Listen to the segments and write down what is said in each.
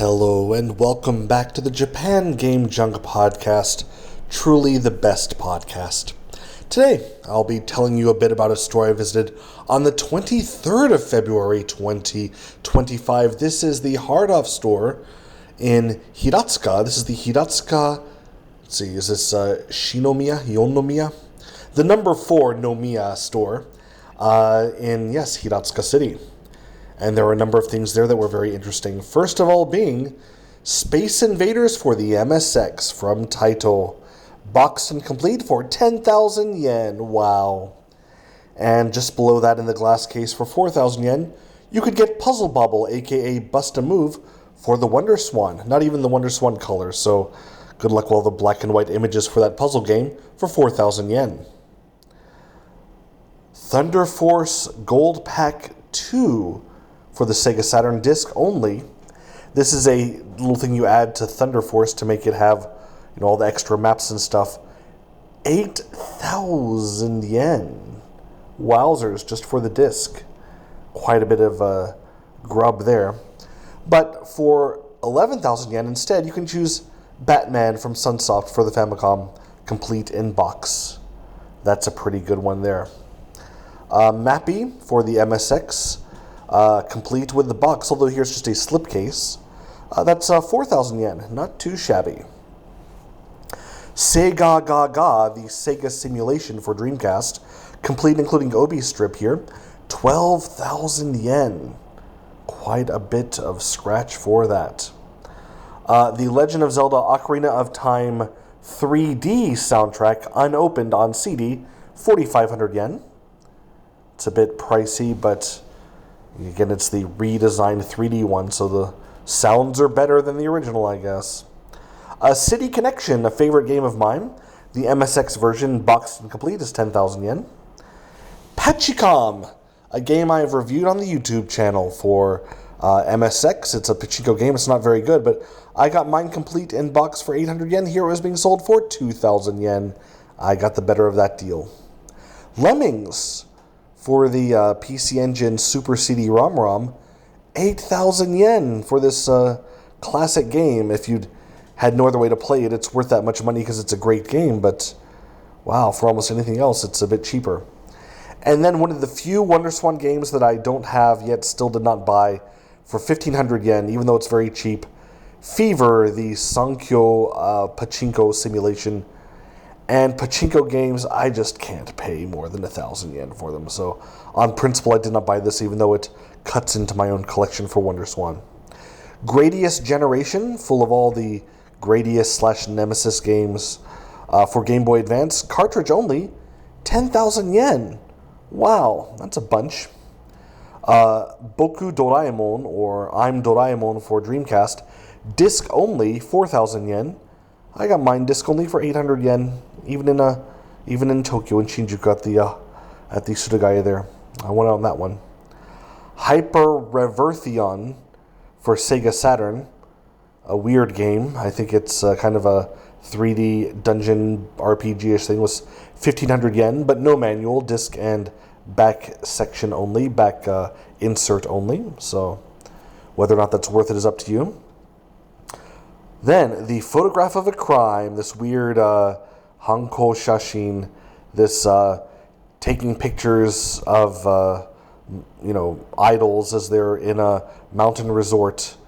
Hello and welcome back to the Japan Game Junk podcast, truly the best podcast. Today, I'll be telling you a bit about a store I visited on the 23rd of February 2025. This is the Hard Off store in Hiratsuka. This is the Hiratsuka, let's see, is this Yonnomiya? The number 4 Nomiya store in Hiratsuka City. And there were a number of things there that were very interesting. First of all being Space Invaders for the MSX from Taito. Boxed and complete for 10,000 yen. Wow. And just below that in the glass case for 4,000 yen, you could get Puzzle Bobble, aka Bust a Move, for the Wonder Swan. Not even the Wonder Swan color, so good luck with all the black and white images for that puzzle game for 4,000 yen. Thunder Force Gold Pack 2 for the Sega Saturn disc only. This is a little thing you add to Thunder Force to make it have, all the extra maps and stuff. 8,000 yen. Wowzers, just for the disc. Quite a bit of grub there. But for 11,000 yen instead, you can choose Batman from Sunsoft for the Famicom, complete in box. That's a pretty good one there. Mappy for the MSX, complete with the box, although here's just a slipcase. That's 4,000 yen, not too shabby. Sega Gaga, the Sega simulation for Dreamcast, complete including Obi strip here, 12,000 yen. Quite a bit of scratch for that. The Legend of Zelda Ocarina of Time 3D soundtrack, unopened on CD, 4,500 yen. It's a bit pricey, but again, it's the redesigned 3D one, so the sounds are better than the original, I guess. City Connection, a favorite game of mine. The MSX version, boxed and complete, is 10,000 yen. Pachicom, a game I have reviewed on the YouTube channel for MSX. It's a pachinko game. It's not very good, but I got mine complete in box for 800 yen. Here it was being sold for 2,000 yen. I got the better of that deal. Lemmings, for the PC Engine Super CD ROM, 8,000 yen for this classic game. If you'd had no other way to play it, it's worth that much money because it's a great game, but wow, for almost anything else, it's a bit cheaper. And then one of the few Wonder Swan games that I don't have yet, still did not buy, for 1,500 yen, even though it's very cheap, Fever, the Sankyo pachinko simulation. And pachinko games, I just can't pay more than 1,000 yen for them. So, on principle, I did not buy this, even though it cuts into my own collection for Wonder Swan. Gradius Generation, full of all the Gradius/Nemesis games for Game Boy Advance. Cartridge only, 10,000 yen. Wow, that's a bunch. Boku Doraemon, or I'm Doraemon for Dreamcast. Disc only, 4,000 yen. I got mine disc only for 800 yen, even in Tokyo, in Shinjuku at the Surugaya there. I went on that one. Hyper Reverthion for Sega Saturn, a weird game. I think it's kind of a 3D dungeon RPG-ish thing. Was 1,500 yen, but no manual, disc and back section only, back insert only. So whether or not that's worth it is up to you. Then, the Photograph of a Crime, this weird Hanko Shashin, this taking pictures of, idols as they're in a mountain resort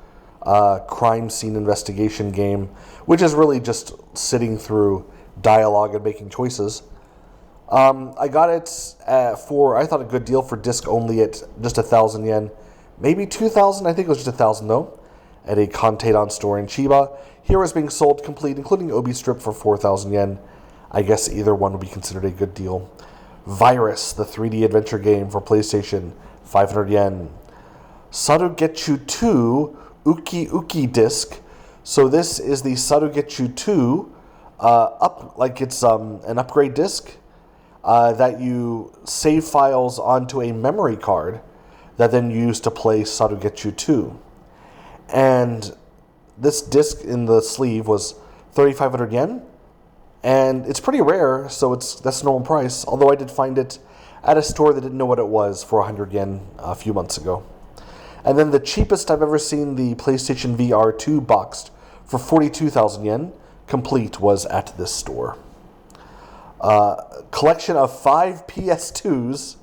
crime scene investigation game, which is really just sitting through dialogue and making choices. I got it for, I thought, a good deal for disc only at just 1,000 yen. Maybe 2,000, I think it was just 1,000 though, at a Kontadon store in Chiba. Here is being sold complete, including Obi strip, for 4,000 yen. I guess either one would be considered a good deal. Virus, the 3D adventure game for PlayStation, 500 yen. Sarugetsu 2 Uki Uki disc. So this is the Sarugetsu 2 it's an upgrade disc that you save files onto a memory card that then you use to play Sarugetsu 2. And this disc in the sleeve was 3,500 yen, and it's pretty rare, so that's normal price, although I did find it at a store that didn't know what it was for 100 yen a few months ago. And then the cheapest I've ever seen the PlayStation VR 2 boxed for 42,000 yen, complete, was at this store. Collection of 5 PS2s,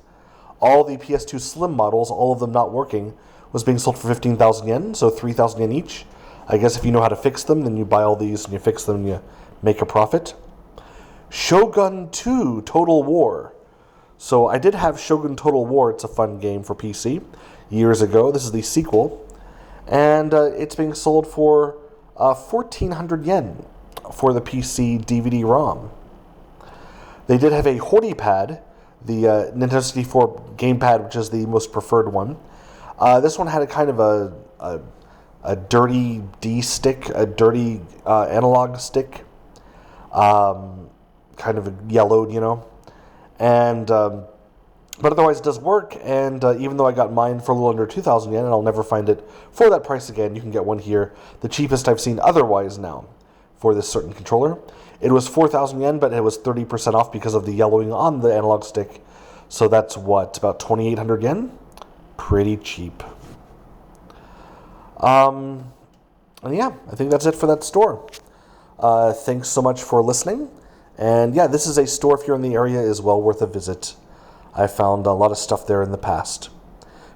all the PS2 Slim models, all of them not working, was being sold for 15,000 yen, so 3,000 yen each. I guess if you know how to fix them, then you buy all these and you fix them and you make a profit. Shogun 2 Total War. So I did have Shogun Total War. It's a fun game for PC years ago. This is the sequel. And it's being sold for 1,400 yen for the PC DVD-ROM. They did have a HoriPad, the Nintendo 64 gamepad, which is the most preferred one. This one had a kind of a dirty D-stick, a dirty analog stick. Kind of yellowed, you know. And but otherwise it does work, and even though I got mine for a little under 2,000 yen, and I'll never find it for that price again, you can get one here, the cheapest I've seen otherwise now for this certain controller. It was 4,000 yen, but it was 30% off because of the yellowing on the analog stick. So that's what, about 2,800 yen? Pretty cheap. And yeah, I think that's it for that store. Thanks so much for listening. And yeah, this is a store, if you're in the area, is well worth a visit. I found a lot of stuff there in the past.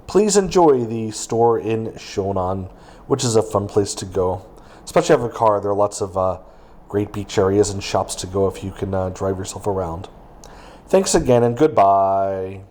Please enjoy the store in Shonan, which is a fun place to go. Especially if you have a car, there are lots of great beach areas and shops to go if you can drive yourself around. Thanks again, and goodbye.